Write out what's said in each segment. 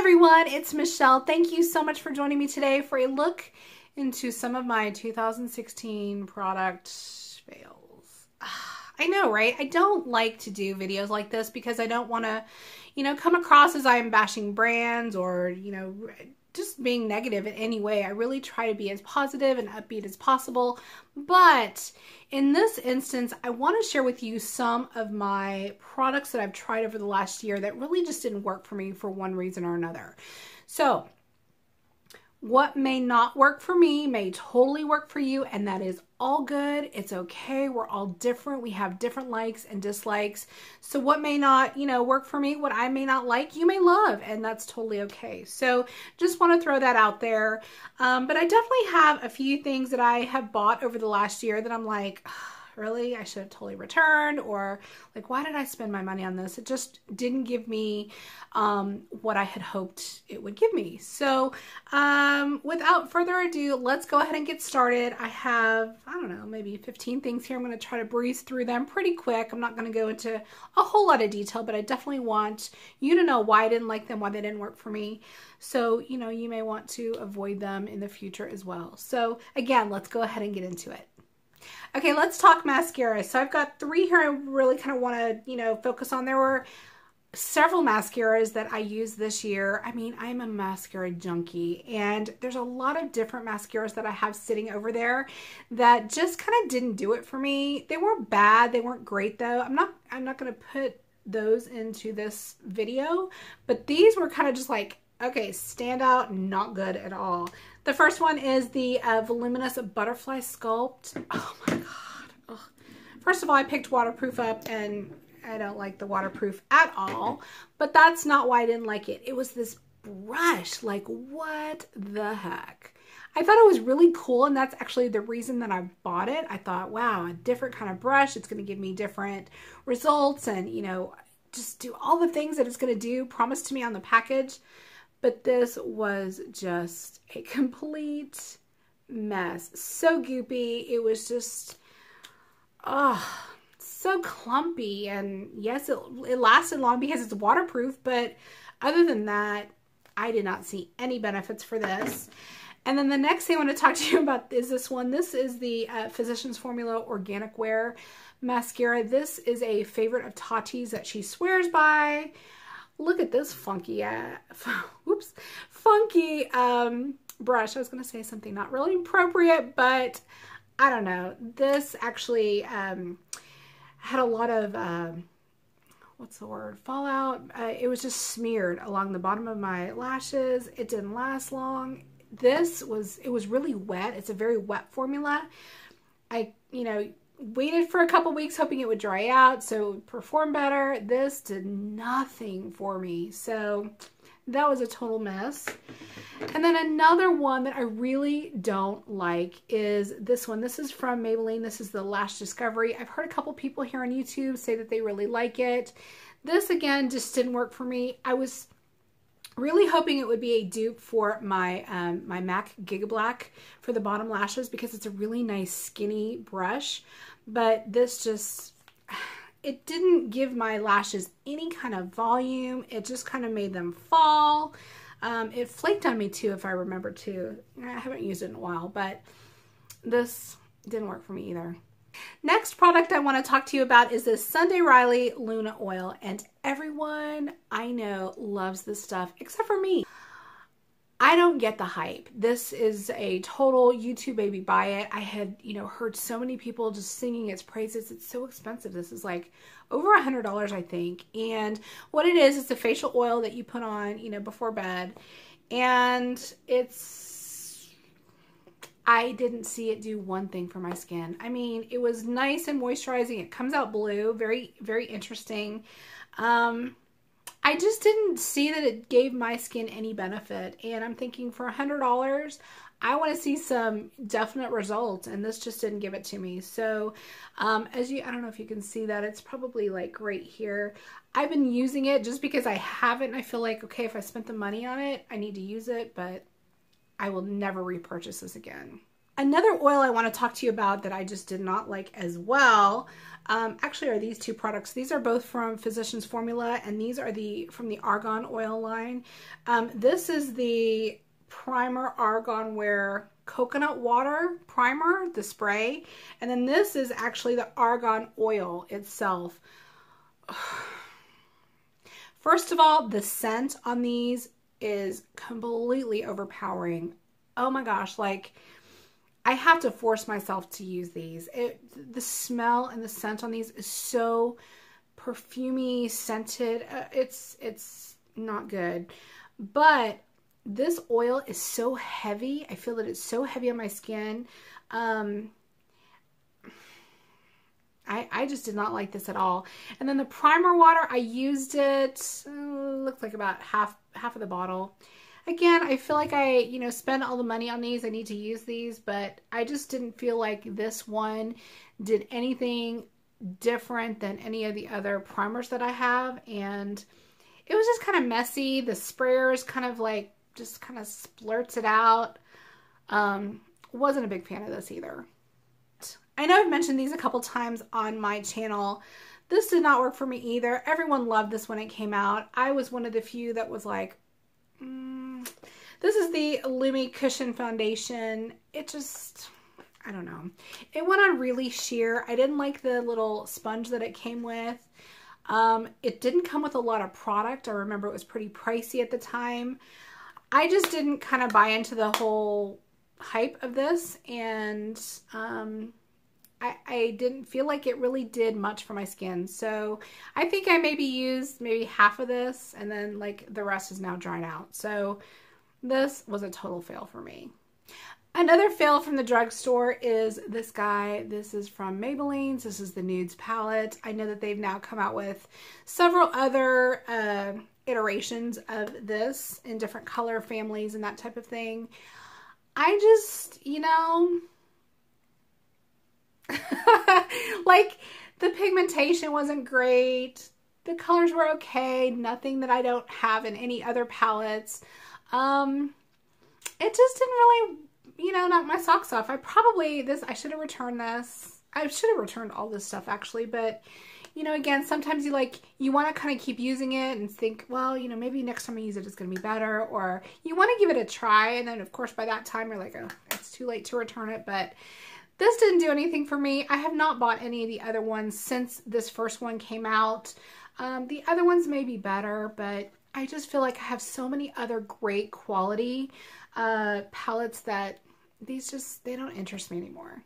everyone, it's Michelle. Thank you so much for joining me today for a look into some of my 2016 product fails. I know, right? I don't like to do videos like this because I don't want to, come across as I'm bashing brands or, just being negative in any way. I really try to be as positive and upbeat as possible. But in this instance, I want to share with you some of my products that I've tried over the last year that really just didn't work for me for one reason or another. So what may not work for me may totally work for you, and that is all good. It's okay. We're all different. We have different likes and dislikes. So what may not, work for me, what I may not like, you may love, and that's totally okay. So just want to throw that out there. But I definitely have a few things that I have bought over the last year that I'm like, really, I should have totally returned, or like, why did I spend my money on this? It just didn't give me what I had hoped it would give me. So without further ado, let's go ahead and get started. I have, I don't know, maybe 15 things here. I'm going to try to breeze through them pretty quick. I'm not going to go into a whole lot of detail, but I definitely want you to know why I didn't like them, why they didn't work for me. So, you may want to avoid them in the future as well. So again, let's go ahead and get into it. Okay, let's talk mascara. So I've got three here I really kind of want to, focus on. There were several mascaras that I used this year. I mean, I'm a mascara junkie, and there's a lot of different mascaras that I have sitting over there that just kind of didn't do it for me. They weren't bad. They weren't great though. I'm not going to put those into this video, but these were kind of just like, okay, stand out, not good at all. The first one is the Voluminous Butterfly Sculpt. Oh my God. Ugh. First of all, I picked waterproof up, and I don't like the waterproof at all, but that's not why I didn't like it. It was this brush, like what the heck? I thought it was really cool, and that's actually the reason that I bought it. I thought, wow, a different kind of brush. It's going to give me different results and, just do all the things that it's going to do, promised to me on the package. But this was just a complete mess. So goopy. It was just, so clumpy. And yes, it lasted long because it's waterproof. But other than that, I did not see any benefits for this. And then the next thing I want to talk to you about is this one. This is the Physicians Formula Organic Wear Mascara. This is a favorite of Tarte's that she swears by. Look at this funky, funky brush. I was going to say something not really appropriate, but I don't know. This actually had a lot of, what's the word, fallout. It was just smeared along the bottom of my lashes. It didn't last long. It was really wet. It's a very wet formula. I, waited for a couple weeks hoping it would dry out so it would perform better. This did nothing for me. So that was a total mess. And then another one that I really don't like is this one. This is from Maybelline. This is the Lash Discovery. I've heard a couple people here on YouTube say that they really like it. This again just didn't work for me. I was really hoping it would be a dupe for my my MAC Giga Black for the bottom lashes because it's a really nice skinny brush. But this just, it didn't give my lashes any kind of volume. It just kind of made them fall. It flaked on me too, if I remember too. I haven't used it in a while, but this didn't work for me either. Next product I want to talk to you about is this Sunday Riley Luna Oil, and everyone I know loves this stuff except for me. I don't get the hype. This is a total YouTube baby buy it. I had, heard so many people just singing its praises. It's so expensive. This is like over $100, I think. And what it is, it's a facial oil that you put on, before bed. And I didn't see it do one thing for my skin. I mean, it was nice and moisturizing. It comes out blue, very, very interesting. I just didn't see that it gave my skin any benefit. And I'm thinking for $100, I want to see some definite results. And this just didn't give it to me. So I don't know if you can see that. It's probably like right here. I've been using it just because I have it. And I feel like, okay, if I spent the money on it, I need to use it. But I will never repurchase this again. Another oil I want to talk to you about that I just did not like as well, actually are these two products. These are both from Physicians Formula, and these are from the Argan oil line. This is the Primer Argan Wear Coconut Water Primer, the spray. And then this is actually the Argan oil itself. First of all, the scent on these is completely overpowering. Oh my gosh, like I have to force myself to use these. The smell and the scent on these is so perfumey, scented. It's not good. But this oil is so heavy. I feel that it's so heavy on my skin. I just did not like this at all. And then the primer water, I used it, looked like about half of the bottle. Again, I feel like I, spend all the money on these. I need to use these, but I just didn't feel like this one did anything different than any of the other primers that I have. And it was just kind of messy. The sprayers kind of like, just kind of splurts it out. Wasn't a big fan of this either. I know I've mentioned these a couple times on my channel. This did not work for me either. Everyone loved this when it came out. I was one of the few that was like, this is the Lumi Cushion Foundation. It just, I don't know. It went on really sheer. I didn't like the little sponge that it came with. It didn't come with a lot of product. I remember it was pretty pricey at the time. I just didn't kind of buy into the whole hype of this, and I didn't feel like it really did much for my skin. So I think I maybe used half of this, and then like the rest is now dried out. So this was a total fail for me. Another fail from the drugstore is this guy. This is from Maybelline. This is the Nudes palette. I know that they've now come out with several other iterations of this in different color families and that type of thing. I just, like the pigmentation wasn't great. The colors were okay. Nothing that I don't have in any other palettes. It just didn't really, knock my socks off. I should have returned this. I should have returned all this stuff actually, but again, sometimes you want to kind of keep using it and think, well, maybe next time I use it, it's going to be better, or you want to give it a try. And then of course, by that time you're like, oh, it's too late to return it. But this didn't do anything for me. I have not bought any of the other ones since this first one came out. The other ones may be better, but I just feel like I have so many other great quality palettes that they don't interest me anymore.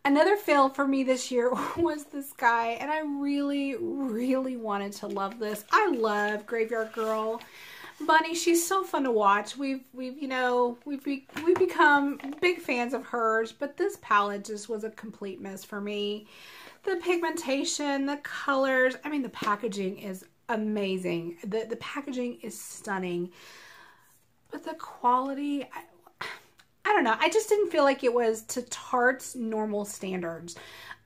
Another fail for me this year was this guy, and I really, really wanted to love this. I love Graveyard Girl. Bunny, she's so fun to watch. We've become big fans of hers, but this palette just was a complete miss for me. The pigmentation, the colors, I mean, the packaging is amazing. The packaging is stunning, but the quality, I don't know. I just didn't feel like it was to Tarte's normal standards.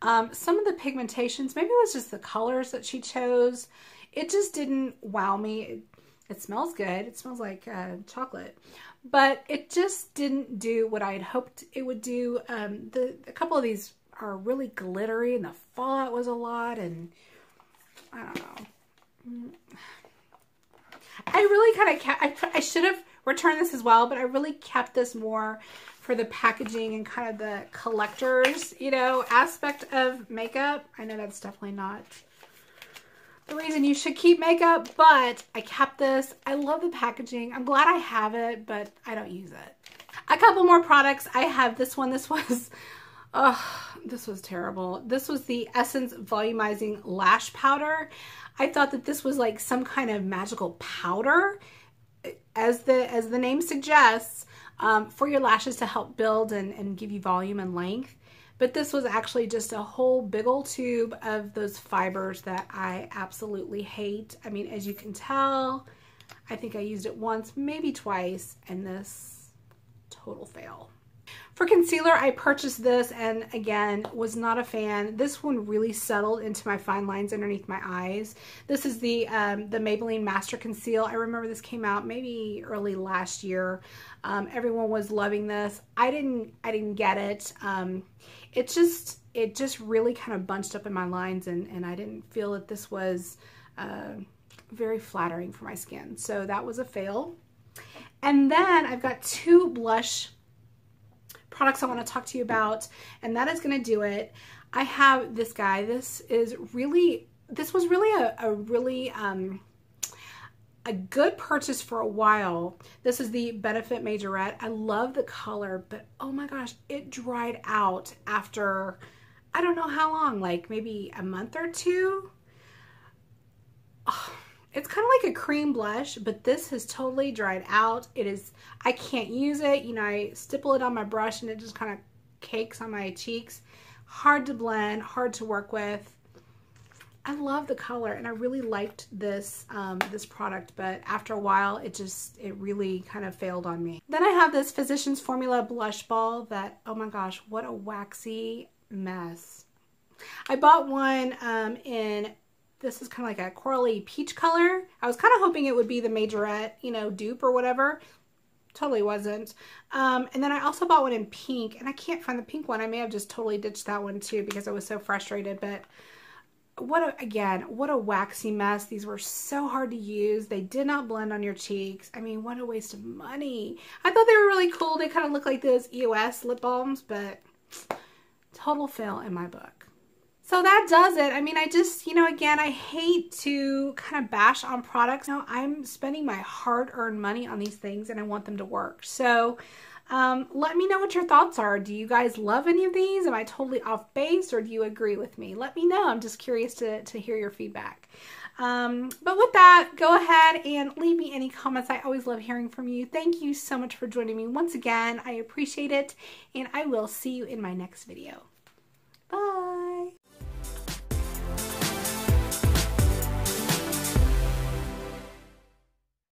Some of the pigmentations, maybe it was just the colors that she chose. It just didn't wow me. It smells good. It smells like chocolate, but it just didn't do what I had hoped it would do. A couple of these are really glittery, and the fallout was a lot, and I don't know. I really kind of kept, I should have returned this as well, but I really kept this more for the packaging and kind of the collector's, aspect of makeup. I know that's definitely not the reason you should keep makeup, but I kept this. I love the packaging. I'm glad I have it, but I don't use it. A couple more products. I have this one. This was, this was terrible. This was the Essence Volumizing Lash Powder. I thought that this was like some kind of magical powder, as the name suggests, for your lashes to help build and give you volume and length. But this was actually just a whole big old tube of those fibers that I absolutely hate. I mean, as you can tell, I think I used it once, maybe twice, and this total fail. For concealer, I purchased this and again, was not a fan. This one really settled into my fine lines underneath my eyes. This is the Maybelline Master Conceal. I remember this came out maybe early last year. Everyone was loving this. I didn't get it. It just really kind of bunched up in my lines and I didn't feel that this was very flattering for my skin. So that was a fail. And then I've got two blush products I want to talk to you about, and that is going to do it. I have this guy. This was really a good purchase for a while. This is the Benefit Majorette. I love the color, but oh my gosh, it dried out after I don't know how long, like maybe a month or two. Oh, it's kind of like a cream blush, but this has totally dried out. I can't use it. You know, I stipple it on my brush and it just kind of cakes on my cheeks. Hard to blend, hard to work with. I love the color and I really liked this this product, but after a while it really kind of failed on me. Then I have this Physicians Formula blush ball that, oh my gosh, what a waxy mess. I bought one this is kind of like a corally peach color. I was kind of hoping it would be the Majorette, you know, dupe or whatever. Totally wasn't. And then I also bought one in pink, and I can't find the pink one. I may have just totally ditched that one too because I was so frustrated. But what a waxy mess. These were so hard to use. They did not blend on your cheeks. I mean, what a waste of money. I thought they were really cool. They kind of look like those EOS lip balms, but total fail in my book. So that does it. I mean, I just, you know, again, I hate to kind of bash on products. You know, I'm spending my hard-earned money on these things and I want them to work. So let me know what your thoughts are. Do you guys love any of these? Am I totally off base or do you agree with me? Let me know. I'm just curious to hear your feedback. But with that, go ahead and leave me any comments. I always love hearing from you. Thank you so much for joining me once again. I appreciate it, and I will see you in my next video.